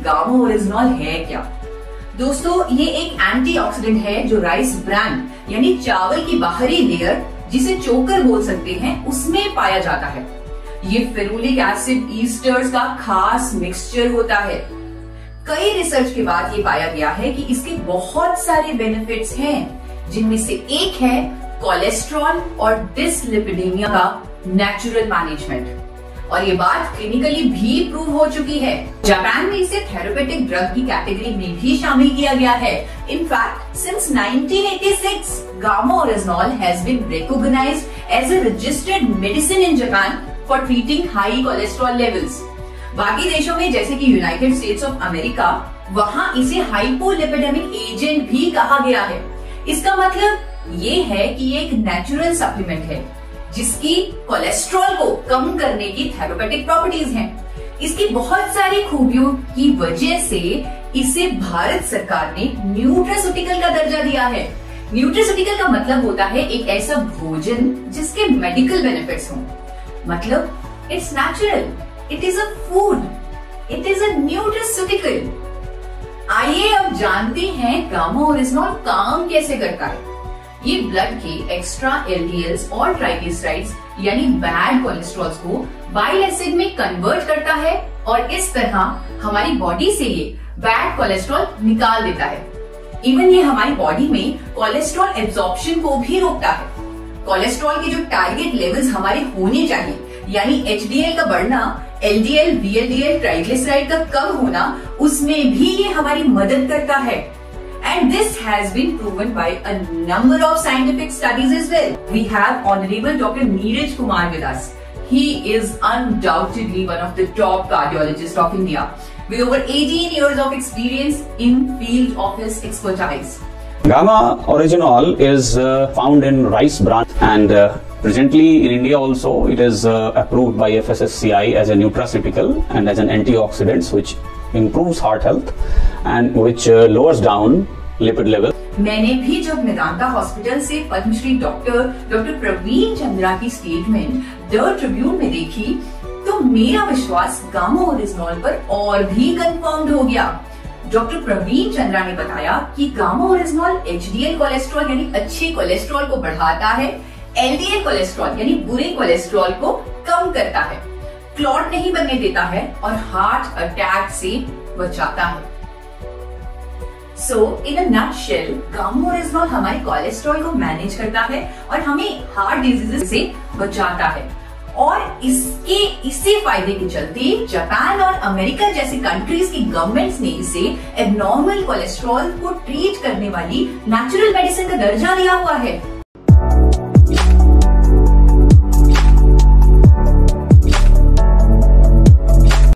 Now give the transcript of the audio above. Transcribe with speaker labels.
Speaker 1: Gamma oryzanol है क्या। दोस्तों, ये एक एंटीऑक्सीडेंट है जो राइस ब्रान यानी चावल की बाहरी लेयर, जिसे चोकर बोल सकते हैं, उसमें पाया जाता है। ये फेरुलिक एसिड ईस्टर्स का खास मिक्सचर होता है। कई रिसर्च के बाद ये पाया गया है कि इसके बहुत सारे बेनिफिट्स हैं, जिनमें से एक है कोलेस्ट्रॉल और डिसलिपिडेमिया का नेचुरल मैनेजमेंट। और ये बात क्लिनिकली भी प्रूव हो चुकी है। जापान में इसे थेरेपेटिक ड्रग की कैटेगरी में भी शामिल किया गया है। In fact since 1986 gamma oryzanol has been recognised as a registered medicine in Japan for treating high cholesterol levels. बाकी देशों में जैसे कि यूनाइटेड स्टेट्स ऑफ अमेरिका, वहां इसे हाइपोलिपिडेमिक एजेंट भी कहा गया है। इसका मतलब ये है कि ये एक नेचुरल सप्लीमेंट है जिसकी कोलेस्ट्रॉल को कम करने की थेरेपेटिक प्रॉपर्टीज हैं। इसकी बहुत सारी खूबियों की वजह से इसे भारत सरकार ने न्यूट्रास्यूटिकल का दर्जा दिया है। न्यूट्रास्यूटिकल का मतलब होता है एक ऐसा भोजन जिसके मेडिकल बेनिफिट्स हों। मतलब it's natural, it is a food, it is a nutraceutical. आइए अब जानते हैं गामा ओरिजिनॉल काम कैसे करता है। ये ब्लड के एक्स्ट्रा एलडीएल्स और ट्राइग्लिसराइड्स यानी बैड कोलेस्ट्रॉल्स को बाइल एसिड में कन्वर्ट करता है और इस तरह हमारी बॉडी से ये बैड कोलेस्ट्रॉल निकाल देता है। इवन ये हमारी बॉडी में कोलेस्ट्रॉल एब्जॉर्प्शन को भी रोकता है। कोलेस्ट्रॉल के जो टारगेट लेवल्स हमारे होने चाहिए, यानी एचडीएल का बढ़ना, एलडीएल, वीएलडीएल, ट्राइग्लिसराइड का कम होना, उसमें भी ये हमारी मदद करता है। And this has been proven by a number of scientific studies as well. We have Honorable Dr. Neeraj Kumar with us. He is undoubtedly one of the top cardiologists of India, with over 18 years of experience in field of his expertise.
Speaker 2: Gamma Oryginol is found in rice bran, and presently in India also it is approved by FSSCI as a nutraceutical and as an antioxidant, which improves heart health and which lowers down lipid level.
Speaker 1: मैंने भी जब Medanta hospital से Padmashri doctor Praveen Chandra की statement the Tribune में देखी, तो मेरा विश्वास गामा ओरिजिनॉल पर और भी कंफर्म्ड हो गया। डॉक्टर प्रवीण चंद्रा ने बताया कि गामा ओरिजिनॉल एचडीएल कोलेस्ट्रॉल यानी अच्छे कोलेस्ट्रॉल को बढ़ाता है, एलडीएल कोलेस्ट्रॉल यानी बुरे कोलेस्ट्रॉल को कम करता है, क्लॉट नहीं बनने देता है और हार्ट अटैक से बचाता है। सो इन अ नटशेल, गामा ओरिजिनॉल हमारे कोलेस्ट्रॉल को मैनेज करता है और हमें हार्ट डिजीजेस से बचाता है। और इससे फायदे के चलते जापान और अमेरिका जैसे कंट्रीज की गवर्नमेंट्स ने इसे एबनॉर्मल कोलेस्ट्रॉल को ट्रीट करने वाली नेचुरल मेडिसिन का दर्जा दिया हुआ है।